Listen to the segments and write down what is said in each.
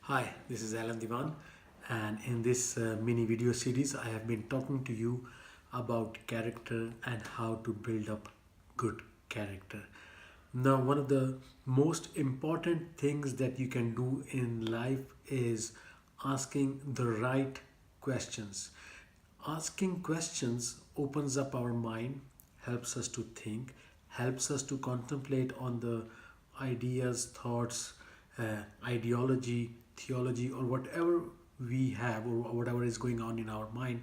Hi, this is Alan Divan, and in this mini video series, I have been talking to you about character and how to build up good character. Now, one of the most important things that you can do in life is asking the right questions. Asking questions opens up our mind, helps us to think, helps us to contemplate on the ideas, thoughts, ideology, theology, or whatever we have, or whatever is going on in our mind.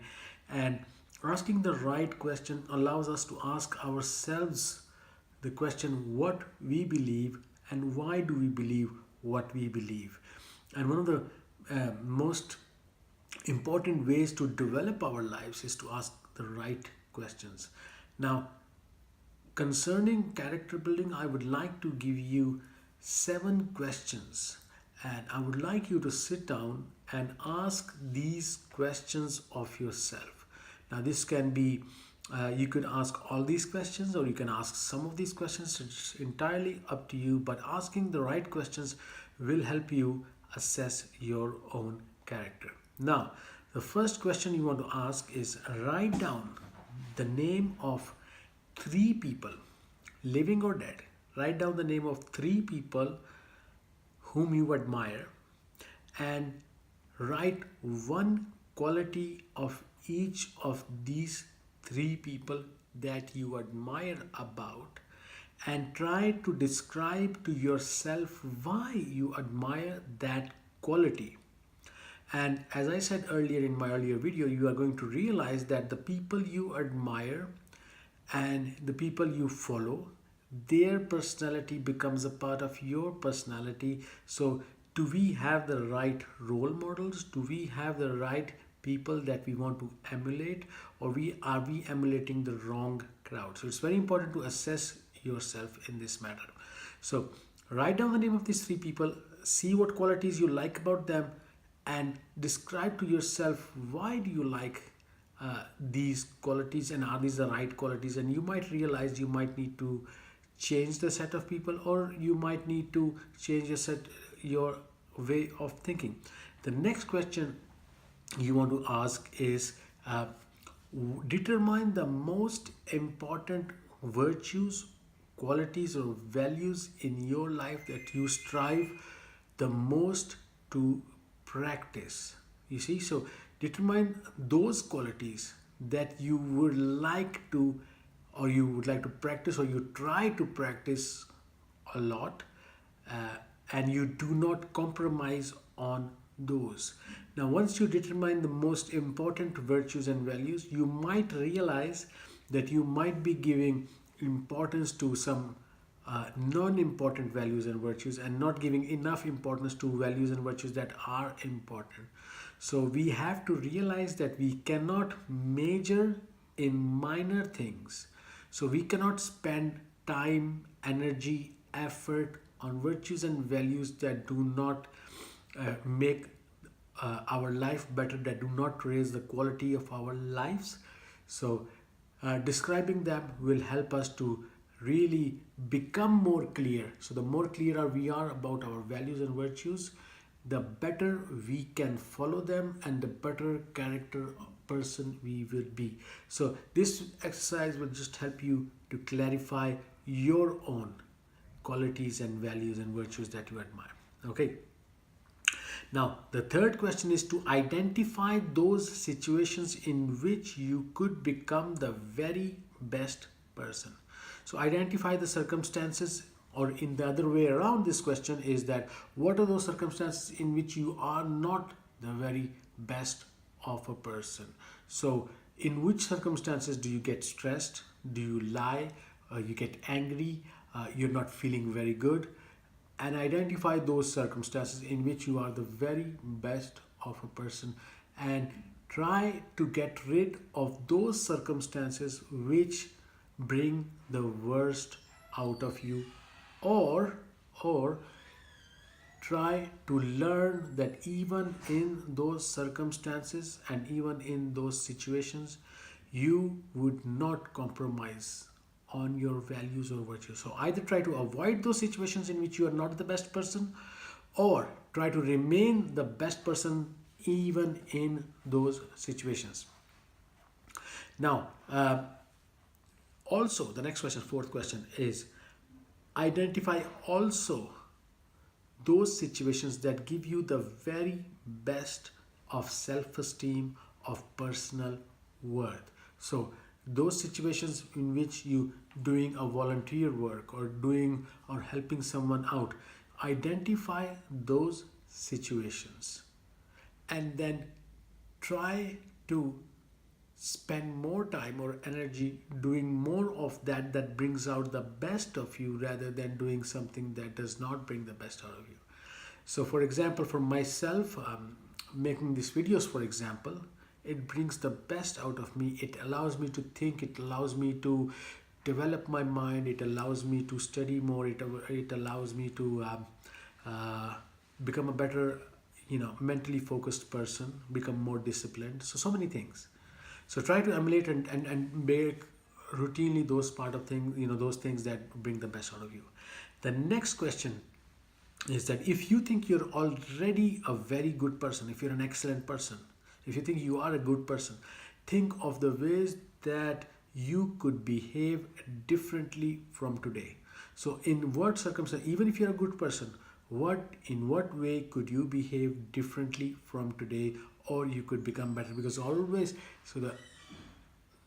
And asking the right question allows us to ask ourselves the question what we believe and why do we believe what we believe. And one of the most important ways to develop our lives is to ask the right questions. Now, concerning character building, I would like to give you 7 questions, and I would like you to sit down and ask these questions of yourself. Now, this can be you could ask all these questions or you can ask some of these questions. It's entirely up to you, but asking the right questions will help you assess your own character. Now, the first question you want to ask is write down the name of 3 people, living or dead. Write down the name of 3 people whom you admire and write one quality of each of these 3 people that you admire about, and try to describe to yourself why you admire that quality. And as I said earlier in my earlier video, you are going to realize that the people you admire and the people you follow, their personality becomes a part of your personality. So do we have the right role models? Do we have the right people that we want to emulate, or are we emulating the wrong crowd? So it's very important to assess yourself in this matter. So write down the name of these 3 people, see what qualities you like about them, and describe to yourself why do you like these qualities, and are these the right qualities. And you might realize you might need to change the set of people, or you might need to change your way of thinking. The next question you want to ask is determine the most important virtues, qualities, or values in your life that you strive the most to practice. You see, so determine those qualities that you would like to, or you would like to practice, or you try to practice a lot, and you do not compromise on those. Now, once you determine the most important virtues and values, you might realize that you might be giving importance to some non-important values and virtues, and not giving enough importance to values and virtues that are important. So we have to realize that we cannot major in minor things. So we cannot spend time, energy, effort on virtues and values that do not make our life better, that do not raise the quality of our lives. So describing them will help us to really become more clear. So the more clearer we are about our values and virtues, the better we can follow them, and the better character person we will be. So this exercise will just help you to clarify your own qualities and values and virtues that you admire. Okay. Now, the third question is to identify those situations in which you could become the very best person. So identify the circumstances, or in the other way around, this question is that what are those circumstances in which you are not the very best of a person. So in which circumstances do you get stressed? Do you lie? You get angry? You're not feeling very good? And identify those circumstances in which you are the very best of a person, and try to get rid of those circumstances which bring the worst out of you, or try to learn that even in those circumstances and even in those situations, you would not compromise on your values or virtues. So either try to avoid those situations in which you are not the best person, or try to remain the best person even in those situations. Now, also the next question, fourth question, is identify also those situations that give you the very best of self-esteem, of personal worth. So those situations in which you doing a volunteer work or doing or helping someone out, identify those situations and then try to spend more time or energy doing more of that brings out the best of you, rather than doing something that does not bring the best out of you. So for example, for myself, making these videos, for example, it brings the best out of me. It allows me to think, it allows me to develop my mind, it allows me to study more, it allows me to become a better, mentally focused person, become more disciplined. So many things. So try to emulate and make routinely those part of things, those things that bring the best out of you. The next question is that if you think you're already a very good person, if you're an excellent person, if you think you are a good person, think of the ways that you could behave differently from today. So in what circumstance, even if you're a good person, in what way could you behave differently from today, or you could become better? Because always, so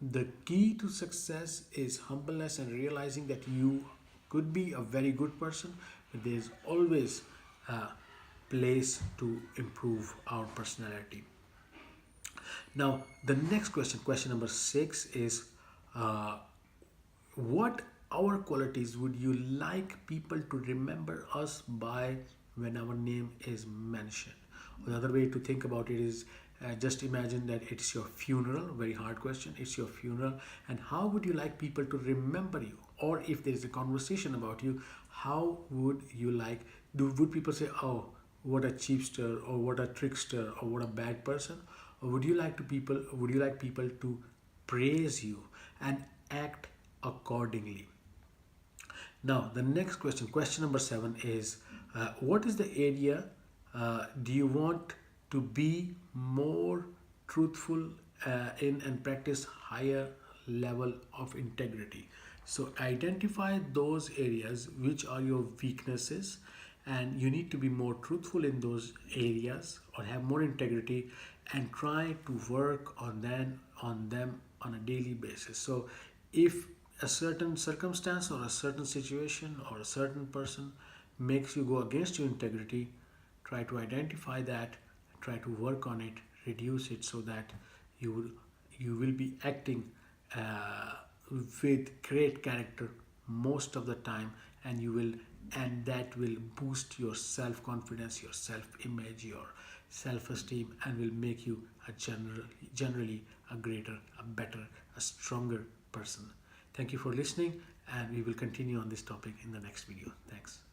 the key to success is humbleness and realizing that you could be a very good person, but there's always a place to improve our personality. Now, the next question, question number 6, is what our qualities would you like people to remember us by when our name is mentioned? Another way to think about it is just imagine that it's your funeral. Very hard question. It's your funeral, and how would you like people to remember you? Or if there is a conversation about you, how would you like? Would people say, "Oh, what a cheapster," or "What a trickster," or "What a bad person"? Or would you like people to praise you and act accordingly? Now, the next question, question number 7, is what is the area do you want to be more truthful in and practice higher level of integrity? So identify those areas which are your weaknesses, and you need to be more truthful in those areas or have more integrity, and try to work on them on a daily basis. So if a certain circumstance or a certain situation or a certain person makes you go against your integrity, try to identify that, try to work on it, reduce it, so that you will be acting with great character most of the time, and that will boost your self confidence, your self image, your self esteem, and will make you generally a greater, a better, a stronger person. Thank you for listening, and we will continue on this topic in the next video. Thanks.